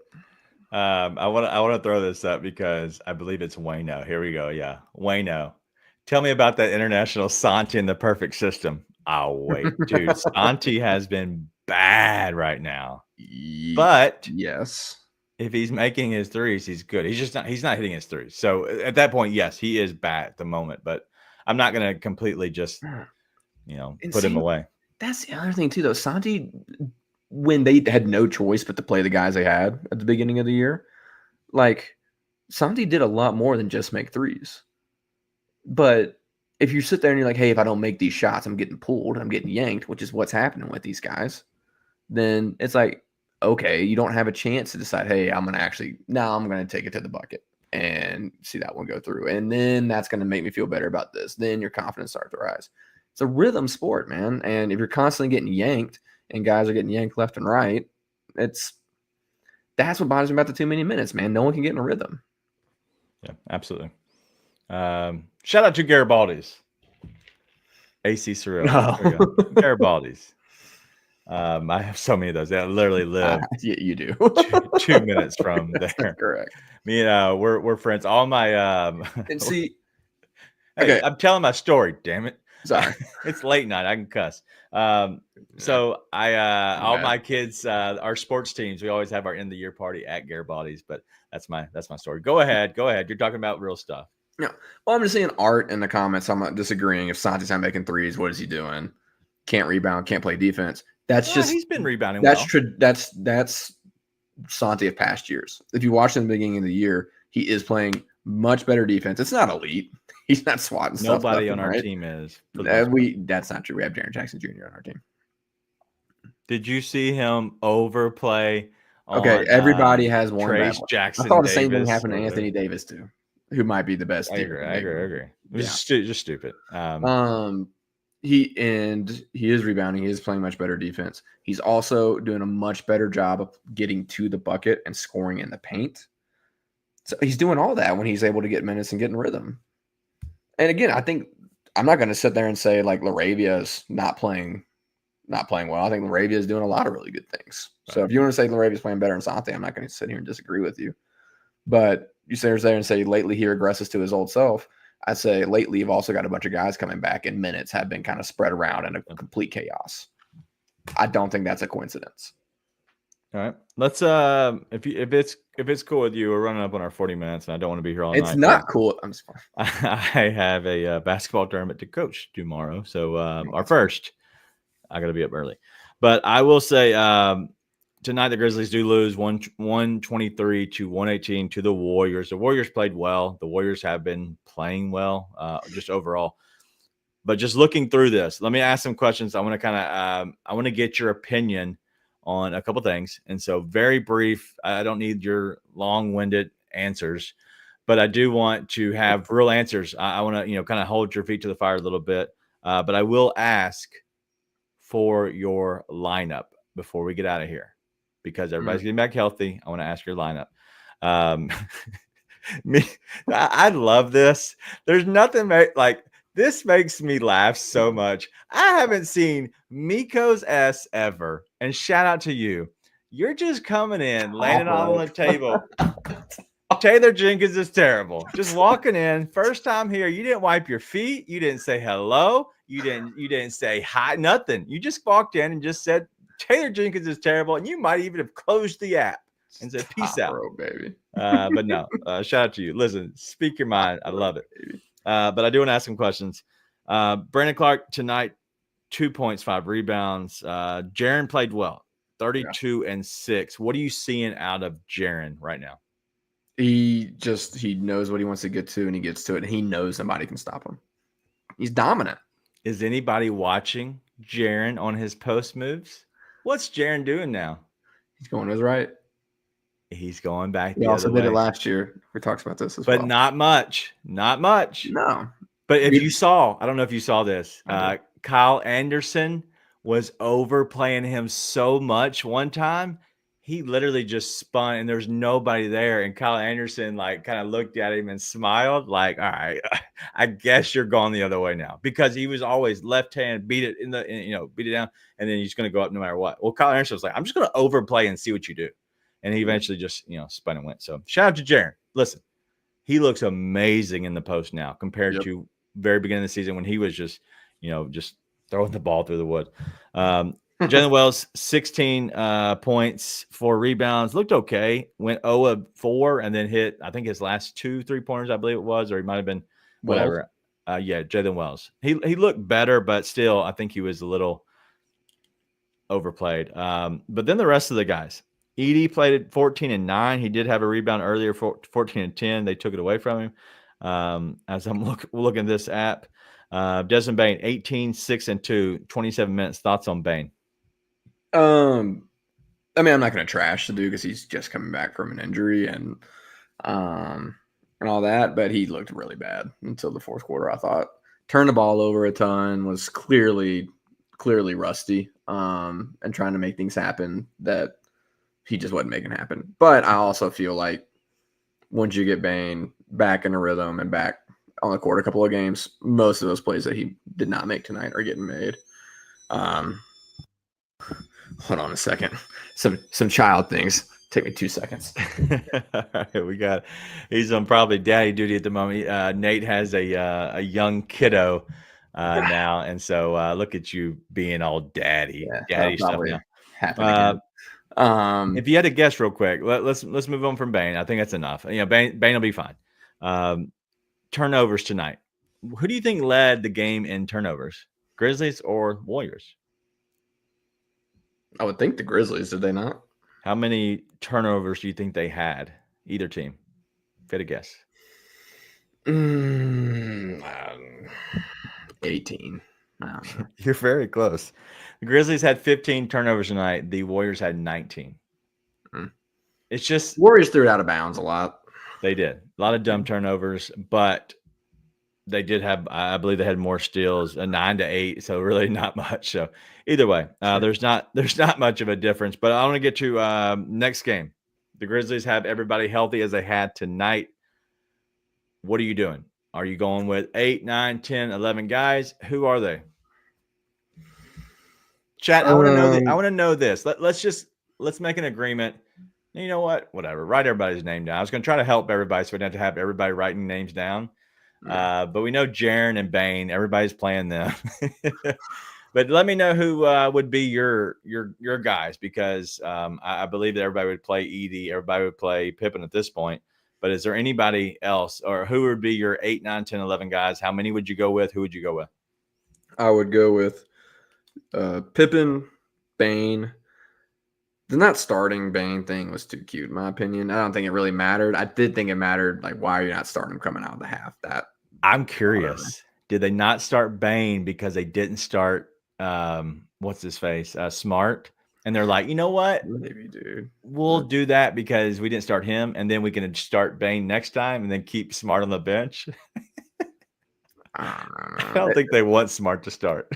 I want to throw this up because I believe it's Wayno. Here we go. Yeah. Wayno. Tell me about that international Santi and the perfect system. Oh, wait, dude. Santi has been bad right now. But yes, if he's making his threes, he's good. He's not hitting his threes. So at that point, yes, he is bad at the moment. But I'm not going to completely just, put him away. That's the other thing too, though. Santi, when they had no choice but to play the guys they had at the beginning of the year, like, Santi did a lot more than just make threes. But if you sit there and you're like, hey, if I don't make these shots, I'm getting pulled, I'm getting yanked, which is what's happening with these guys, then it's like, okay, you don't have a chance to decide, hey, I'm going to take it to the bucket and see that one go through. And then that's going to make me feel better about this. Then your confidence starts to rise. It's a rhythm sport, man. And if you're constantly getting yanked and guys are getting yanked left and right, that's what bothers me about the too many minutes, man. No one can get in a rhythm. Yeah, absolutely. Shout out to Garibaldi's. AC Surreal. Oh. Garibaldi's. I have so many of those. They literally live. Yeah, you do. 2 minutes from there. That's correct. Me and we're friends. All my and see, hey, okay. I'm telling my story. Damn it. Sorry. It's late night. I can cuss. So all my kids, our sports teams, we always have our end of the year party at Garibaldi's, but that's my story. Go ahead. You're talking about real stuff. Yeah. Well, I'm just seeing Art in the comments. I'm not disagreeing. If Santi's not making threes, what is he doing? Can't rebound, can't play defense. That's just he's been rebounding that's well. That's Santi of past years. If you watch him in the beginning of the year, he is playing much better defense. It's not elite. He's not swatting stuff. Nobody on our team is. That's not true. We have Jaren Jackson Jr. on our team. Did you see him overplay? Okay, everybody has one. Trace Jackson. I thought the same thing happened to Anthony Davis too, who might be the best. I agree. It was just stupid. He is rebounding. He is playing much better defense. He's also doing a much better job of getting to the bucket and scoring in the paint. So he's doing all that when he's able to get minutes and get in rhythm. And again, I think I'm not going to sit there and say like LaRavia's not playing well. I think LaRavia is doing a lot of really good things. Right. So if you want to say LaRavia's playing better than Santi, I'm not going to sit here and disagree with you. But you sit there and say lately he regresses to his old self. I'd say lately you've also got a bunch of guys coming back and minutes have been kind of spread around in a complete chaos. I don't think that's a coincidence. All right. Let's if it's cool with you, we're running up on our 40 minutes and I don't want to be here all night. It's not cool. I'm just I have a basketball tournament to coach tomorrow. So our first, I got to be up early. But I will say tonight the Grizzlies do lose 123 to 118 to the Warriors. The Warriors played well. The Warriors have been playing well, just overall. But just looking through this, let me ask some questions. I want to get your opinion on a couple things. And so very brief. I don't need your long-winded answers, but I do want to have real answers. I want to, kind of hold your feet to the fire a little bit. But I will ask for your lineup before we get out of here, because everybody's getting back healthy. I want to ask your lineup. I love this. There's nothing like this makes me laugh so much. I haven't seen Miko's S ever. And shout out to you. You're just coming in, laying it all on the table. Taylor Jenkins is terrible. Just walking in, first time here. You didn't wipe your feet. You didn't say hello. You didn't say hi. Nothing. You just walked in and just said Taylor Jenkins is terrible, and you might even have closed the app and said peace out, baby. But no, shout out to you. Listen, speak your mind. I love it. But I do want to ask some questions. Brandon Clark tonight, 2 points, 5 rebounds. Jaren played well, 32 and 6. What are you seeing out of Jaren right now? He knows what he wants to get to, and he gets to it, and he knows nobody can stop him. He's dominant. Is anybody watching Jaren on his post moves? What's Jaren doing now? He's going to his right. He's going back. He also did it last year. We talked about this as well. But not much. Not much. No. But if you saw, I don't know if you saw this, Kyle Anderson was overplaying him so much one time. He literally just spun and there's nobody there. And Kyle Anderson kind of looked at him and smiled like, all right, I guess you're going the other way now, because he was always left hand, beat it down. And then he's going to go up no matter what. Well, Kyle Anderson was like, I'm just going to overplay and see what you do. And he eventually just, spun and went. So shout out to Jaren. Listen, he looks amazing in the post now compared to very beginning of the season when he was just throwing the ball through the wood. Jalen Wells, 16 points, 4 rebounds. Looked okay. Went 0 of 4 and then hit, I think, his last 2 3-pointers, I believe it was, or he might have been whatever. Jalen Wells. He looked better, but still, I think he was a little overplayed. But then the rest of the guys. Edey played at 14 and 9. He did have a rebound earlier, 14 and 10. They took it away from him. As I'm looking at this app, Desmond Bane, 18, 6 and 2, 27 minutes. Thoughts on Bane? I'm not going to trash the dude because he's just coming back from an injury and all that, but he looked really bad until the fourth quarter. I thought turned the ball over a ton, was clearly rusty, and trying to make things happen that he just wasn't making happen. But I also feel like once you get Bane back in a rhythm and back on the court a couple of games, most of those plays that he did not make tonight are getting made. Hold on a second. Some child things. Take me 2 seconds. All right, he's on probably daddy duty at the moment. Nate has a young kiddo now, and so look at you being all daddy stuff probably now. happen again. If you had to guess real quick, let's move on from Bane. I think that's enough. Bane will be fine. Turnovers tonight. Who do you think led the game in turnovers? Grizzlies or Warriors? I would think the Grizzlies, did they not? How many turnovers do you think they had? Either team. If you had to guess. 18. I don't know. You're very close. The Grizzlies had 15 turnovers tonight. The Warriors had 19. It's just Warriors threw it out of bounds a lot. They did. A lot of dumb turnovers, but they did have, I believe they had more steals, a 9-8, so really not much. So either way, there's not much of a difference. But I want to get to next game. The Grizzlies have everybody healthy as they had tonight. What are you doing? Are you going with 8, 9, 10, 11 guys? Who are they? Chat, I want to know. I want to know this. Let's make an agreement. You know what? Whatever. Write everybody's name down. I was going to try to help everybody, so we don't have to have everybody writing names down. But we know Jaren and Bane. Everybody's playing them. But let me know who would be your guys, because I believe that everybody would play Edie. Everybody would play Pippen at this point. But is there anybody else, or who would be your 8, 9, 10, 11 guys? How many would you go with? Who would you go with? I would go with Pippen, Bane. The not starting Bane thing was too cute, in my opinion. I don't think it really mattered. I did think it mattered, like, why are you not starting him coming out of the half? That I'm curious. Did they not start Bane because they didn't start what's his face? Smart? And they're like, you know what? Maybe, dude. We'll do that because we didn't start him, and then we can start Bane next time and then keep Smart on the bench. I don't think they want Smart to start.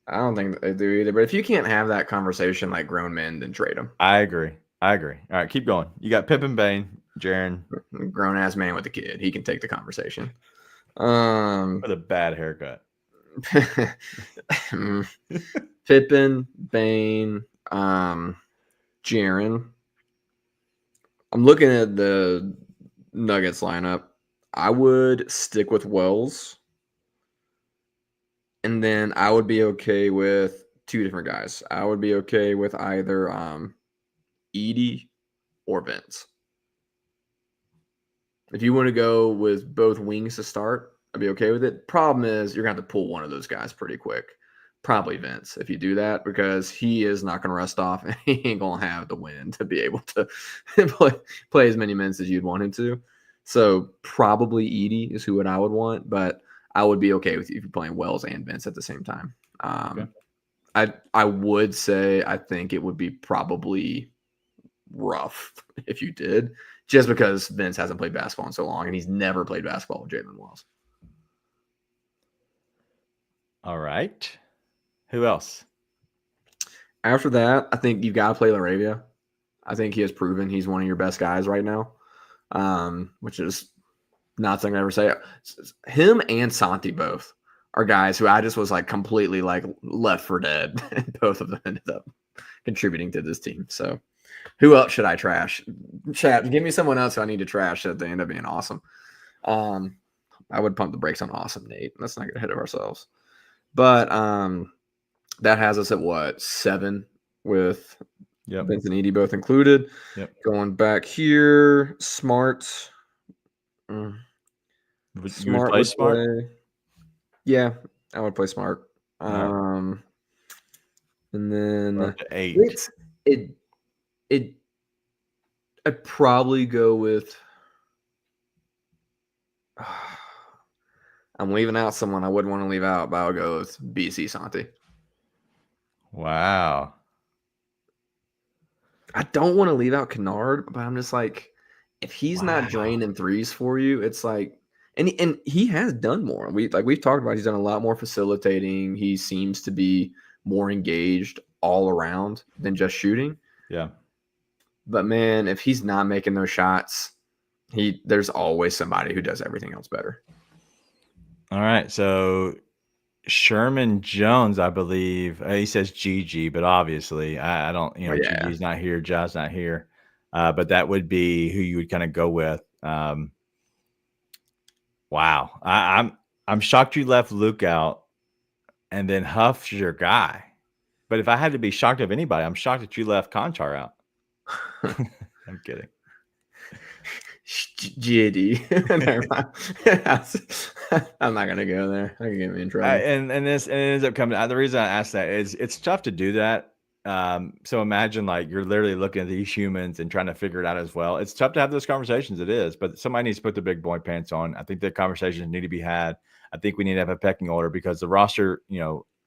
I don't think they do either. But if you can't have that conversation like grown men, then trade them. I agree. All right, keep going. You got Pippen, Bane, Jaren. Grown ass man with a kid. He can take the conversation. With a bad haircut. Pippen, Bane, Jaren. I'm looking at the Nuggets lineup. I would stick with Wells. And then I would be okay with two different guys. I would be okay with either Edie or Vince. If you want to go with both wings to start, I'd be okay with it. Problem is, you're going to have to pull one of those guys pretty quick. Probably Vince, if you do that, because he is not going to rest off, and he ain't going to have the wind to be able to play as many minutes as you'd want him to. So probably Edie is who I would want, but I would be okay with you if you're playing Wells and Vince at the same time. Okay. I would say I think it would be probably rough if you did, just because Vince hasn't played basketball in so long, and he's never played basketball with Jalen Wells. All right. Who else? After that, I think you've got to play LaRavia. I think he has proven he's one of your best guys right now, which is not something I ever say. Him and Santi both are guys who I just was like completely like left for dead. And both of them ended up contributing to this team. So who else should I trash? Chat, give me someone else who I need to trash that they end up being awesome. I would pump the brakes on awesome Nate. Let's not get ahead of ourselves. But that has us at what? 7 with Vince and Edie both included. Yep. Going back here, Smart. You would play Smart? Yeah, I would play Smart. And then 8. I'd probably go with. I'm leaving out someone I wouldn't want to leave out, but I'll go with BC Santi. Wow. I don't want to leave out Kennard, but I'm just like, if he's not draining threes for you, it's like, and he has done more. We've talked about, he's done a lot more facilitating. He seems to be more engaged all around than just shooting. Yeah. But man, if he's not making those shots, there's always somebody who does everything else better. All right. So Sherman Jones, I believe, he says GG, but obviously I don't, GG's not here, John's not here. But that would be who you would kind of go with. Wow. I'm shocked you left Luke out. and then Huff's your guy. But if I had to be shocked of anybody, I'm shocked that you left Conchar out. I'm kidding. GAD. Never mind. I'm not gonna go there. I can get me in trouble. And it ends up coming. The reason I asked that is it's tough to do that. So imagine like you're literally looking at these humans and trying to figure it out as well. It's tough to have those conversations. It is, but somebody needs to put the big boy pants on. I think the conversations need to be had. I think we need to have a pecking order because the roster,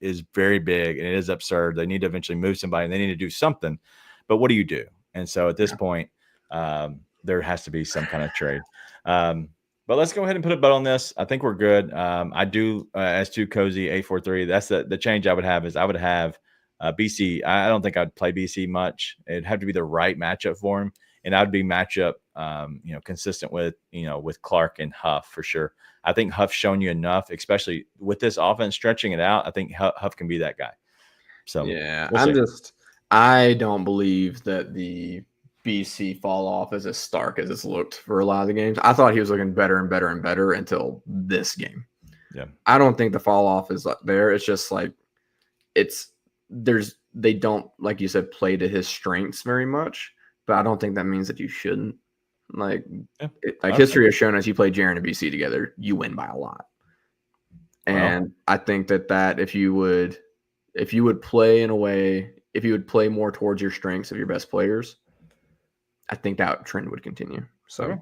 is very big and it is absurd. They need to eventually move somebody and they need to do something. But what do you do? And so at this point, there has to be some kind of trade. But let's go ahead and put a bet on this. I think we're good. I do as to Cozy 843. That's the change I would have is I would have BC. I don't think I'd play BC much. It'd have to be the right matchup for him, and I'd be matchup, consistent with with Clark and Huff for sure. I think Huff's shown you enough, especially with this offense stretching it out. I think Huff can be that guy. So yeah, I don't believe that the BC fall off is as stark as it's looked for a lot of the games. I thought he was looking better and better and better until this game. Yeah, I don't think the fall off is there. It's just like they don't, like you said, play to his strengths very much. But I don't think that means that you shouldn't. History has shown us you play Jaren and BC together, you win by a lot. And I think that if you would play in a way, if you would play more towards your strengths of your best players, I think that trend would continue. So, okay.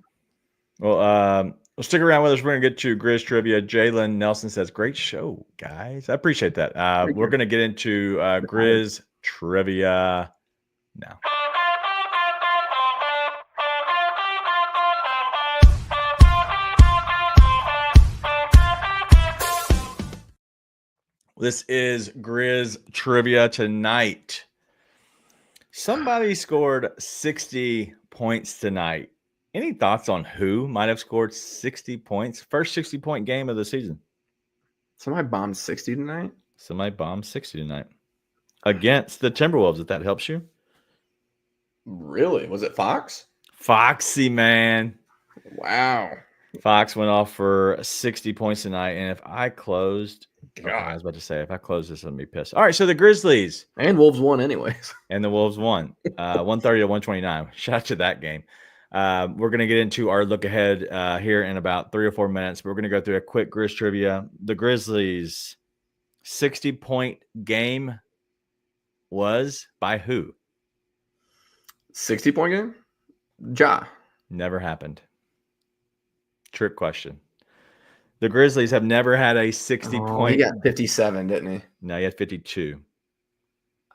Well, stick around with us. We're going to get to Grizz Trivia. Jalen Nelson says, great show, guys. I appreciate that. We're going to get into Grizz Trivia now. This is Grizz Trivia tonight. Somebody scored 60 points tonight. Any thoughts on who might have scored 60 points? First 60-point game of the season. Somebody bombed 60 tonight? Somebody bombed 60 tonight. Against the Timberwolves, if that helps you. Really? Was it Fox? Foxy, man. Wow. Fox went off for 60 points tonight. And if I closed... Okay, I was about to say, if I close this, I'm going to be pissed. All right, so the Grizzlies. And Wolves won anyways. And the Wolves won. 130 to 129. Shout out to that game. We're going to get into our look ahead here in about 3 or 4 minutes. We're going to go through a quick Grizz Trivia. The Grizzlies' 60-point game was by who? 60-point game? Ja. Never happened. Trick question. The Grizzlies have never had a 60-point. He got 57, didn't he? No, he had 52.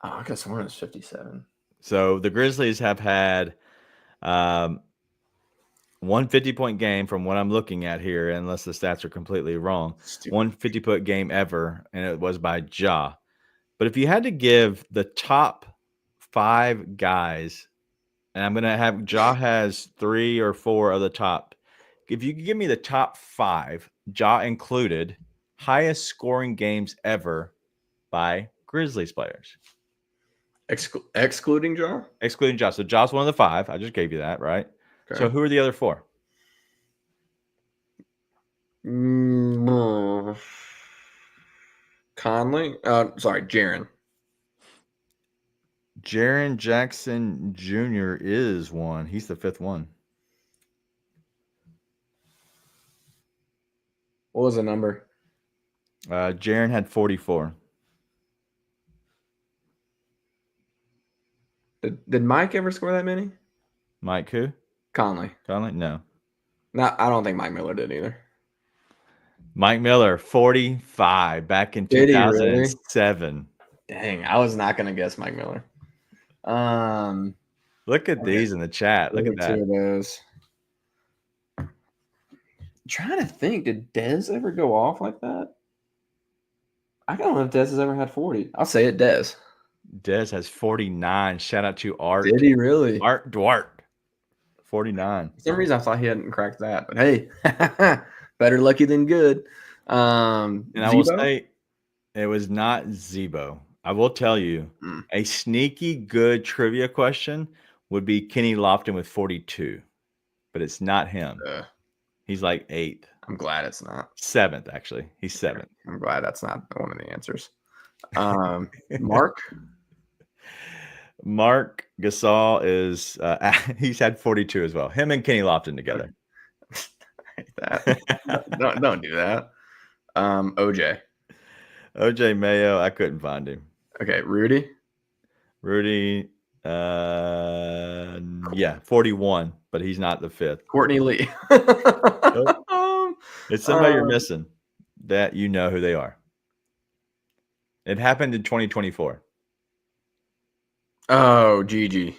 Oh, I guess one was 57. So the Grizzlies have had one 50-point game from what I'm looking at here, unless the stats are completely wrong. One 50-point game ever, and it was by Ja. But if you had to give the top 5 guys, and I'm going to have Ja has 3 or 4 of the top. If you could give me the top 5, Ja included, highest scoring games ever by Grizzlies players. Excluding Ja? Excluding Ja. So Ja's one of the 5. I just gave you that, right? Okay. So who are the other 4? Conley? Jaren. Jaren Jackson Jr. is one. He's the 5th one. What was the number? Jaren had 44. Did Mike ever score that many? Mike who? Conley. No. No, I don't think Mike Miller did either. Mike Miller, 45 back in 2007. Really? Dang, I was not going to guess Mike Miller. Look at these in the chat. Look at that. 2 of those. I'm trying to think, did Dez ever go off like that? I don't know if Dez has ever had 40. I'll say it, Dez. Dez has 49. Shout out to Art. Did he really? Art Duarte. 49. For some reason I thought he hadn't cracked that, but hey, better lucky than good. And I will say it was not Zebo. I will tell you, a sneaky good trivia question would be Kenny Lofton with 42, but it's not him. He's like 8th. I'm glad it's not 7th, actually. He's 7th. I'm glad that's not one of the answers. Mark. Mark Gasol is he's had 42 as well. Him and Kenny Lofton together. I hate that. don't do that. OJ Mayo, I couldn't find him. Okay, Rudy, yeah, 41, but he's not the 5th. Courtney Lee. Nope. It's somebody you're missing that you know who they are. It happened in 2024. Oh, Gigi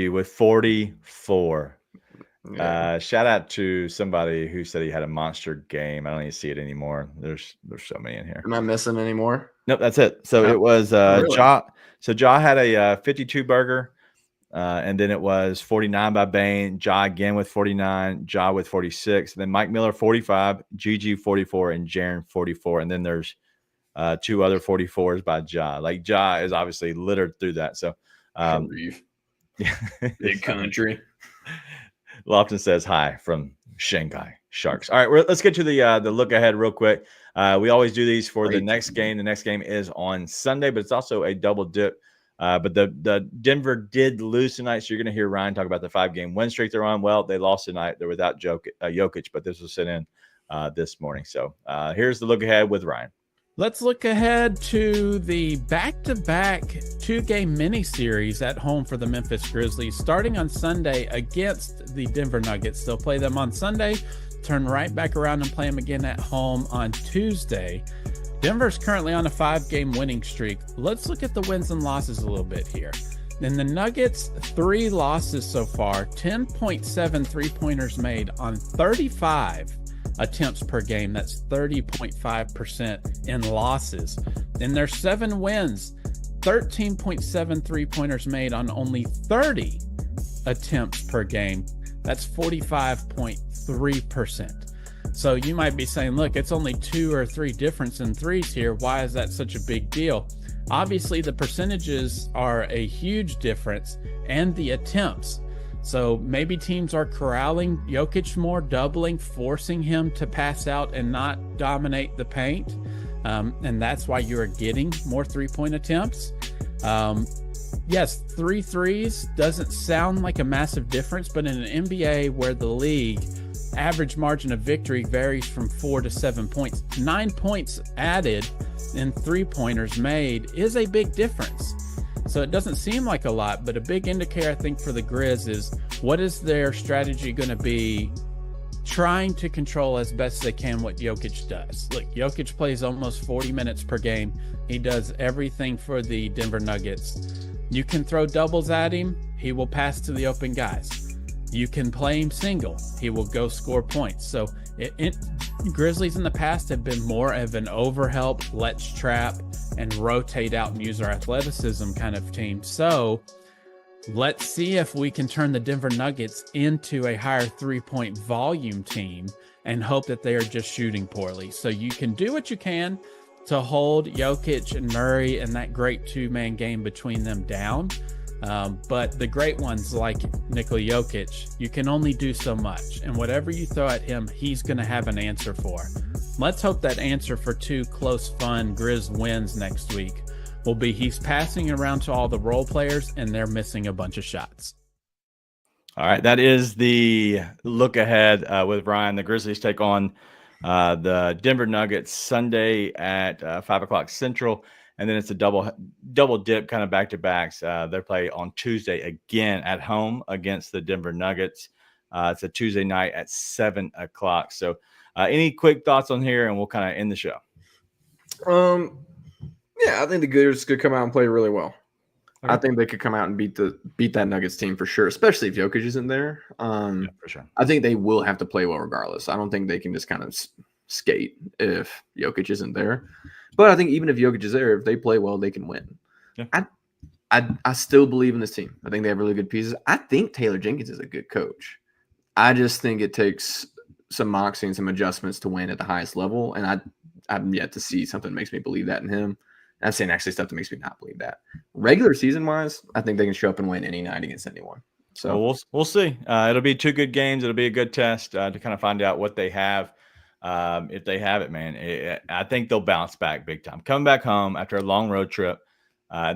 with 44. Yeah. Shout out to somebody who said he had a monster game. I don't even see it anymore. There's so many in here. Am I missing any more? Nope, that's it. So it was really? Ja. So Ja had a 52 burger, and then it was 49 by Bane. Ja again with 49. Ja with 46. And then Mike Miller 45. Gigi 44, and Jaren 44. And then there's 2 other 44s by Ja. Like Ja is obviously littered through that. So big country. Lofton says hi from Shanghai Sharks. All right, let's get to the look ahead real quick. We always do these for the next game. The next game is on Sunday, but it's also a double dip. But the Denver did lose tonight, so you're going to hear Ryan talk about the 5-game win streak they're on. Well, they lost tonight. They're without Jokic, but this was sent in this morning. So here's the look ahead with Ryan. Let's look ahead to the back-to-back 2-game mini-series at home for the Memphis Grizzlies, starting on Sunday against the Denver Nuggets. They'll play them on Sunday, turn right back around and play them again at home on Tuesday. Denver's currently on a 5-game winning streak. Let's look at the wins and losses a little bit here. In the Nuggets, 3 losses so far, 10.7 three-pointers made on 35 attempts per game. That's 30.5% in losses. Then there's 7 wins, 13.7 three-pointers made on only 30 attempts per game. That's 45.3%. So you might be saying, look, it's only 2 or 3 difference in threes here. Why is that such a big deal? Obviously, the percentages are a huge difference, and the attempts. So maybe teams are corralling Jokic more, doubling, forcing him to pass out and not dominate the paint. And that's why you're getting more 3-point attempts. Yes, 3 threes doesn't sound like a massive difference, but in an NBA where the league average margin of victory varies from 4 to 7 points, 9 points added in 3-pointers made is a big difference. So it doesn't seem like a lot, but a big indicator, I think, for the Grizz is what is their strategy going to be, trying to control as best they can what Jokic does. Look, Jokic plays almost 40 minutes per game. He does everything for the Denver Nuggets. You can throw doubles at him, he will pass to the open guys. You can play him single, he will go score points. So Grizzlies in the past have been more of an overhelp, let's trap, and rotate out and use our athleticism kind of team. So let's see if we can turn the Denver Nuggets into a higher 3-point volume team and hope that they are just shooting poorly. So you can do what you can to hold Jokic and Murray and that great 2-man game between them down. But the great ones like Nikola Jokic, you can only do so much. And whatever you throw at him, he's going to have an answer for. Let's hope that answer for 2 close, fun Grizz wins next week will be he's passing around to all the role players and they're missing a bunch of shots. All right, that is the look ahead with Ryan. The Grizzlies take on the Denver Nuggets Sunday at 5 o'clock Central. And then it's a double dip kind of back-to-backs. They play on Tuesday again at home against the Denver Nuggets. It's a Tuesday night at 7 o'clock. So any quick thoughts on here, and we'll kind of end the show? Yeah, I think the Grizz could come out and play really well. Okay. I think they could come out and beat that Nuggets team for sure, especially if Jokic isn't there. Yeah, for sure. I think they will have to play well regardless. I don't think they can just kind of skate if Jokic isn't there. But I think even if Jokic is there, if they play well, they can win. Yeah. I still believe in this team. I think they have really good pieces. I think Taylor Jenkins is a good coach. I just think it takes some moxie and some adjustments to win at the highest level. And I'm yet to see something that makes me believe that in him. And I'm saying actually stuff that makes me not believe that. Regular season-wise, I think they can show up and win any night against anyone. So we'll see. It'll be 2 good games. It'll be a good test to kind of find out what they have. If they have it, man, I think they'll bounce back big time. Coming back home after a long road trip.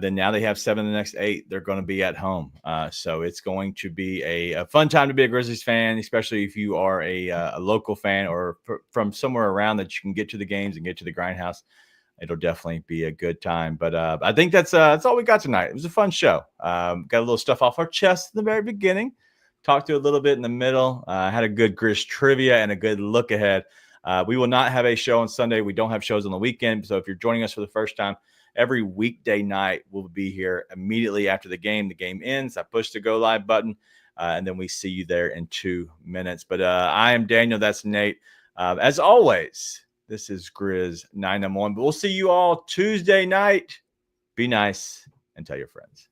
Then now they have 7 of the next 8. They're going to be at home. So it's going to be a fun time to be a Grizzlies fan, especially if you are a local fan or from somewhere around that you can get to the games and get to the grindhouse. It'll definitely be a good time. But I think that's all we got tonight. It was a fun show. Got a little stuff off our chest in the very beginning. Talked to a little bit in the middle. Had a good Grizz trivia and a good look ahead. We will not have a show on Sunday. We don't have shows on the weekend. So if you're joining us for the first time, every weekday night, we'll be here immediately after the game. The game ends. I push the go live button, and then we see you there in 2 minutes. But I am Daniel. That's Nate. As always, this is Grizz 991. But we'll see you all Tuesday night. Be nice and tell your friends.